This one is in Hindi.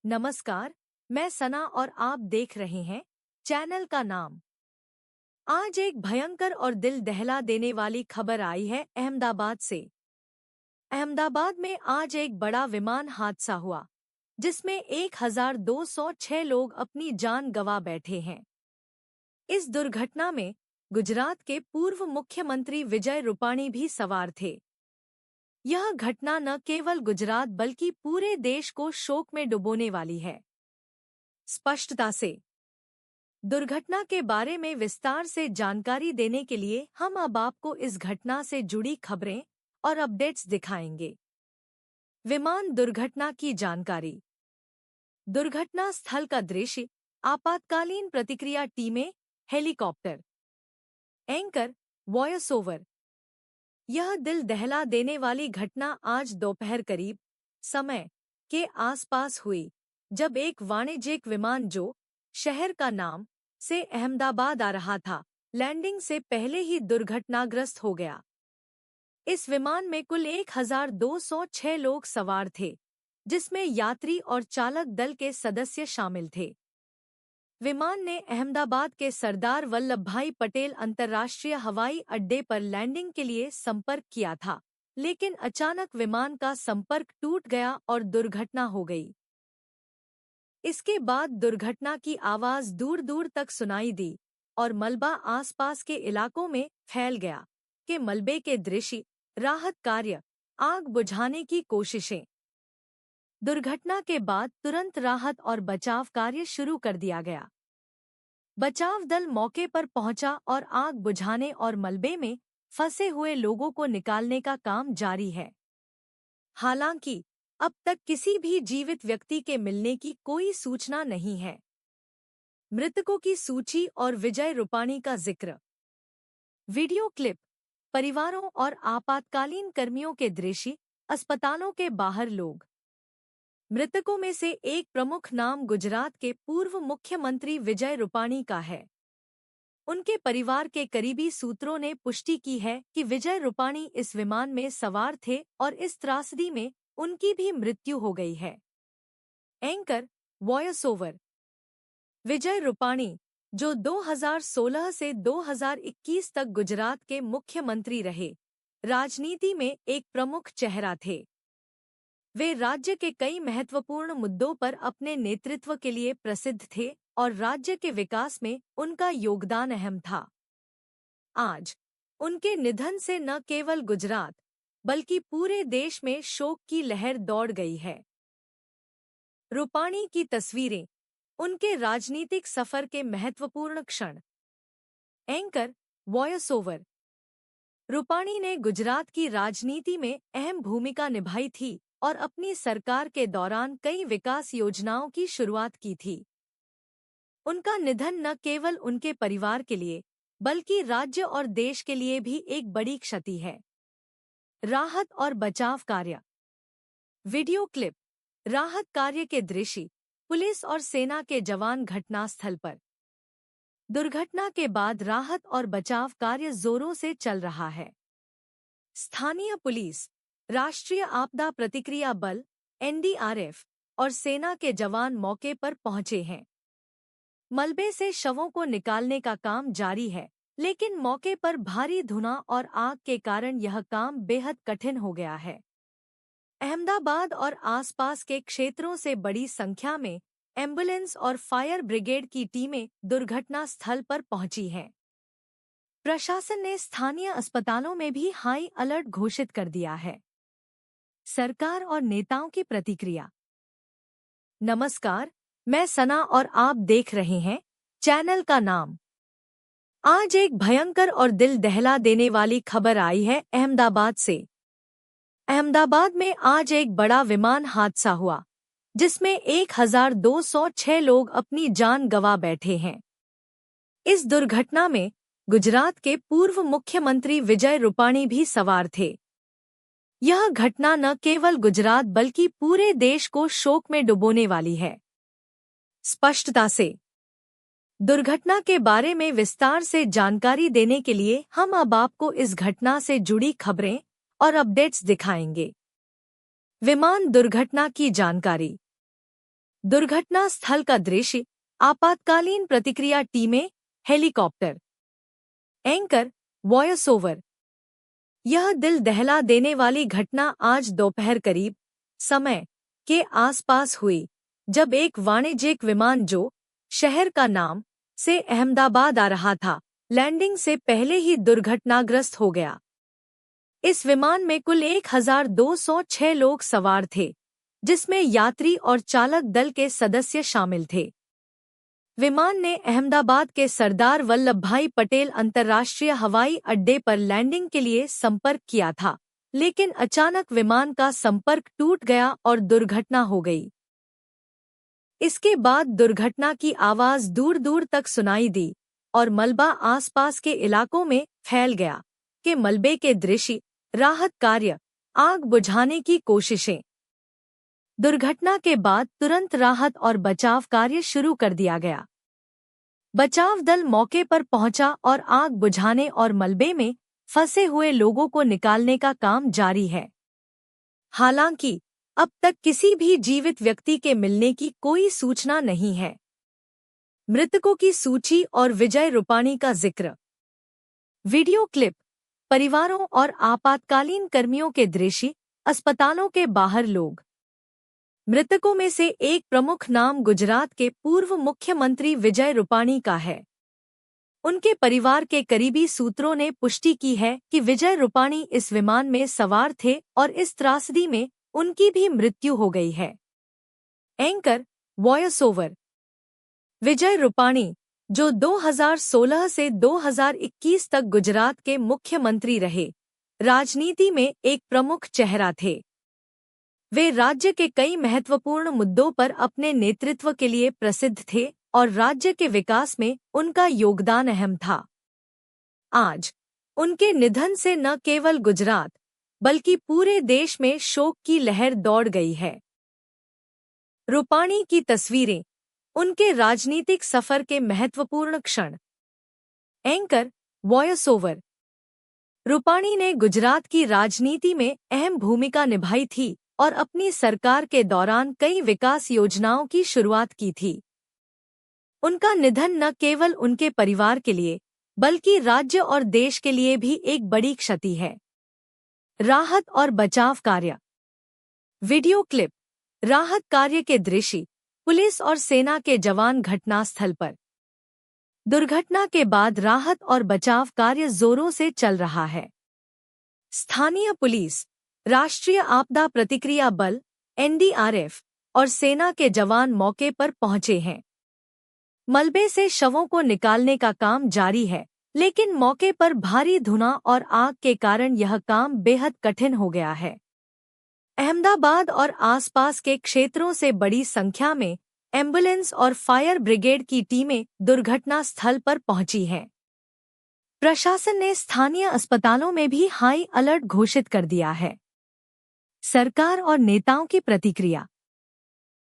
नमस्कार, मैं सना और आप देख रहे हैं चैनल का नाम। आज एक भयंकर और दिल दहला देने वाली खबर आई है अहमदाबाद से। अहमदाबाद में आज एक बड़ा विमान हादसा हुआ, जिसमें 1206 लोग अपनी जान गंवा बैठे हैं। इस दुर्घटना में गुजरात के पूर्व मुख्यमंत्री विजय रूपाणी भी सवार थे। यह घटना न केवल गुजरात बल्कि पूरे देश को शोक में डुबोने वाली है। स्पष्टता से दुर्घटना के बारे में विस्तार से जानकारी देने के लिए हम अब आपको इस घटना से जुड़ी खबरें और अपडेट्स दिखाएंगे। विमान दुर्घटना की जानकारी। दुर्घटना स्थल का दृश्य, आपातकालीन प्रतिक्रिया टीमें, हेलीकॉप्टर, एंकर, वॉयस ओवर। यह दिल दहला देने वाली घटना आज दोपहर करीब समय के आसपास हुई, जब एक वाणिज्यिक विमान जो शहर का नाम से अहमदाबाद आ रहा था, लैंडिंग से पहले ही दुर्घटनाग्रस्त हो गया। इस विमान में कुल 1206 लोग सवार थे, जिसमें यात्री और चालक दल के सदस्य शामिल थे। विमान ने अहमदाबाद के सरदार वल्लभभाई पटेल अंतर्राष्ट्रीय हवाई अड्डे पर लैंडिंग के लिए संपर्क किया था, लेकिन अचानक विमान का संपर्क टूट गया और दुर्घटना हो गई। इसके बाद दुर्घटना की आवाज दूर दूर तक सुनाई दी और मलबा आसपास के इलाकों में फैल गया। के मलबे के दृश्य, राहत कार्य, आग बुझाने की कोशिशें। दुर्घटना के बाद तुरंत राहत और बचाव कार्य शुरू कर दिया गया। बचाव दल मौके पर पहुंचा और आग बुझाने और मलबे में फंसे हुए लोगों को निकालने का काम जारी है। हालांकि अब तक किसी भी जीवित व्यक्ति के मिलने की कोई सूचना नहीं है। मृतकों की सूची और विजय रूपाणी का जिक्र। वीडियो क्लिप, परिवारों और आपातकालीन कर्मियों के दृश्य, अस्पतालों के बाहर लोग। मृतकों में से एक प्रमुख नाम गुजरात के पूर्व मुख्यमंत्री विजय रूपाणी का है। उनके परिवार के करीबी सूत्रों ने पुष्टि की है कि विजय रूपाणी इस विमान में सवार थे और इस त्रासदी में उनकी भी मृत्यु हो गई है। Anchor, voice over. Vijay Rupani, जो 2016 से 2021 तक गुजरात के मुख्यमंत्री रहे, राजनीति में एक प्रमुख चेहरा थे। वे राज्य के कई महत्वपूर्ण मुद्दों पर अपने नेतृत्व के लिए प्रसिद्ध थे और राज्य के विकास में उनका योगदान अहम था। आज उनके निधन से न केवल गुजरात बल्कि पूरे देश में शोक की लहर दौड़ गई है। रूपाणी की तस्वीरें, उनके राजनीतिक सफर के महत्वपूर्ण क्षण। Anchor, voice over. रूपाणी ने गुजरात की राजनीति में अहम भूमिका निभाई थी और अपनी सरकार के दौरान कई विकास योजनाओं की शुरुआत की थी। उनका निधन न केवल उनके परिवार के लिए बल्कि राज्य और देश के लिए भी एक बड़ी क्षति है। राहत और बचाव कार्य। वीडियो क्लिप, राहत कार्य के दृश्य, पुलिस और सेना के जवान घटनास्थल पर। दुर्घटना के बाद राहत और बचाव कार्य जोरों से चल रहा है। स्थानीय पुलिस, राष्ट्रीय आपदा प्रतिक्रिया बल, एनडीआरएफ और सेना के जवान मौके पर पहुंचे हैं। मलबे से शवों को निकालने का काम जारी है, लेकिन मौके पर भारी धुआं और आग के कारण यह काम बेहद कठिन हो गया है। अहमदाबाद और आसपास के क्षेत्रों से बड़ी संख्या में एम्बुलेंस और फायर ब्रिगेड की टीमें दुर्घटना स्थल पर पहुंची हैं। प्रशासन ने स्थानीय अस्पतालों में भी हाई अलर्ट घोषित कर दिया है। सरकार और नेताओं की प्रतिक्रिया। नमस्कार, मैं सना और आप देख रहे हैं चैनल का नाम। आज एक भयंकर और दिल दहला देने वाली खबर आई है अहमदाबाद से। अहमदाबाद में आज एक बड़ा विमान हादसा हुआ, जिसमें 1206 लोग अपनी जान गंवा बैठे हैं। इस दुर्घटना में गुजरात के पूर्व मुख्यमंत्री विजय रूपाणी भी सवार थे। यह घटना न केवल गुजरात बल्कि पूरे देश को शोक में डुबोने वाली है। स्पष्टता से दुर्घटना के बारे में विस्तार से जानकारी देने के लिए हम अब आपको इस घटना से जुड़ी खबरें और अपडेट्स दिखाएंगे। विमान दुर्घटना की जानकारी। दुर्घटना स्थल का दृश्य, आपातकालीन प्रतिक्रिया टीमें, हेलीकॉप्टर। Anchor, voice over. यह दिल दहला देने वाली घटना आज दोपहर करीब समय के आसपास हुई, जब एक वाणिज्यिक विमान जो शहर का नाम से अहमदाबाद आ रहा था, लैंडिंग से पहले ही दुर्घटनाग्रस्त हो गया। इस विमान में कुल 1206 लोग सवार थे, जिसमें यात्री और चालक दल के सदस्य शामिल थे। विमान ने अहमदाबाद के सरदार वल्लभभाई पटेल अंतर्राष्ट्रीय हवाई अड्डे पर लैंडिंग के लिए संपर्क किया था, लेकिन अचानक विमान का संपर्क टूट गया और दुर्घटना हो गई। इसके बाद दुर्घटना की आवाज दूर दूर तक सुनाई दी और मलबा आसपास के इलाकों में फैल गया। के मलबे के दृश्य, राहत कार्य, आग बुझाने की कोशिशें। दुर्घटना के बाद तुरंत राहत और बचाव कार्य शुरू कर दिया गया। बचाव दल मौके पर पहुंचा और आग बुझाने और मलबे में फंसे हुए लोगों को निकालने का काम जारी है। हालांकि अब तक किसी भी जीवित व्यक्ति के मिलने की कोई सूचना नहीं है। मृतकों की सूची और विजय रूपाणी का जिक्र। वीडियो क्लिप, परिवारों और आपातकालीन कर्मियों के दृश्य, अस्पतालों के बाहर लोग। मृतकों में से एक प्रमुख नाम गुजरात के पूर्व मुख्यमंत्री विजय रूपाणी का है। उनके परिवार के करीबी सूत्रों ने पुष्टि की है कि विजय रूपाणी इस विमान में सवार थे और इस त्रासदी में उनकी भी मृत्यु हो गई है। Anchor, voice over. Vijay Rupani, जो 2016 से 2021 तक गुजरात के मुख्यमंत्री रहे, राजनीति में एक प्रमुख चेहरा थे। वे राज्य के कई महत्वपूर्ण मुद्दों पर अपने नेतृत्व के लिए प्रसिद्ध थे और राज्य के विकास में उनका योगदान अहम था। आज उनके निधन से न केवल गुजरात बल्कि पूरे देश में शोक की लहर दौड़ गई है। रूपाणी की तस्वीरें, उनके राजनीतिक सफर के महत्वपूर्ण क्षण। Anchor, voice over. रूपाणी ने गुजरात की राजनीति में अहम भूमिका निभाई थी और अपनी सरकार के दौरान कई विकास योजनाओं की शुरुआत की थी। उनका निधन न केवल उनके परिवार के लिए बल्कि राज्य और देश के लिए भी एक बड़ी क्षति है। राहत और बचाव कार्य। वीडियो क्लिप, राहत कार्य के दृश्य, पुलिस और सेना के जवान घटनास्थल पर। दुर्घटना के बाद राहत और बचाव कार्य जोरों से चल रहा है। स्थानीय पुलिस, राष्ट्रीय आपदा प्रतिक्रिया बल (NDRF) और सेना के जवान मौके पर पहुंचे हैं। मलबे से शवों को निकालने का काम जारी है, लेकिन मौके पर भारी धुआं और आग के कारण यह काम बेहद कठिन हो गया है। अहमदाबाद और आसपास के क्षेत्रों से बड़ी संख्या में एम्बुलेंस और फायर ब्रिगेड की टीमें दुर्घटना स्थल पर पहुंची हैं। प्रशासन ने स्थानीय अस्पतालों में भी हाई अलर्ट घोषित कर दिया है। सरकार और नेताओं की प्रतिक्रिया।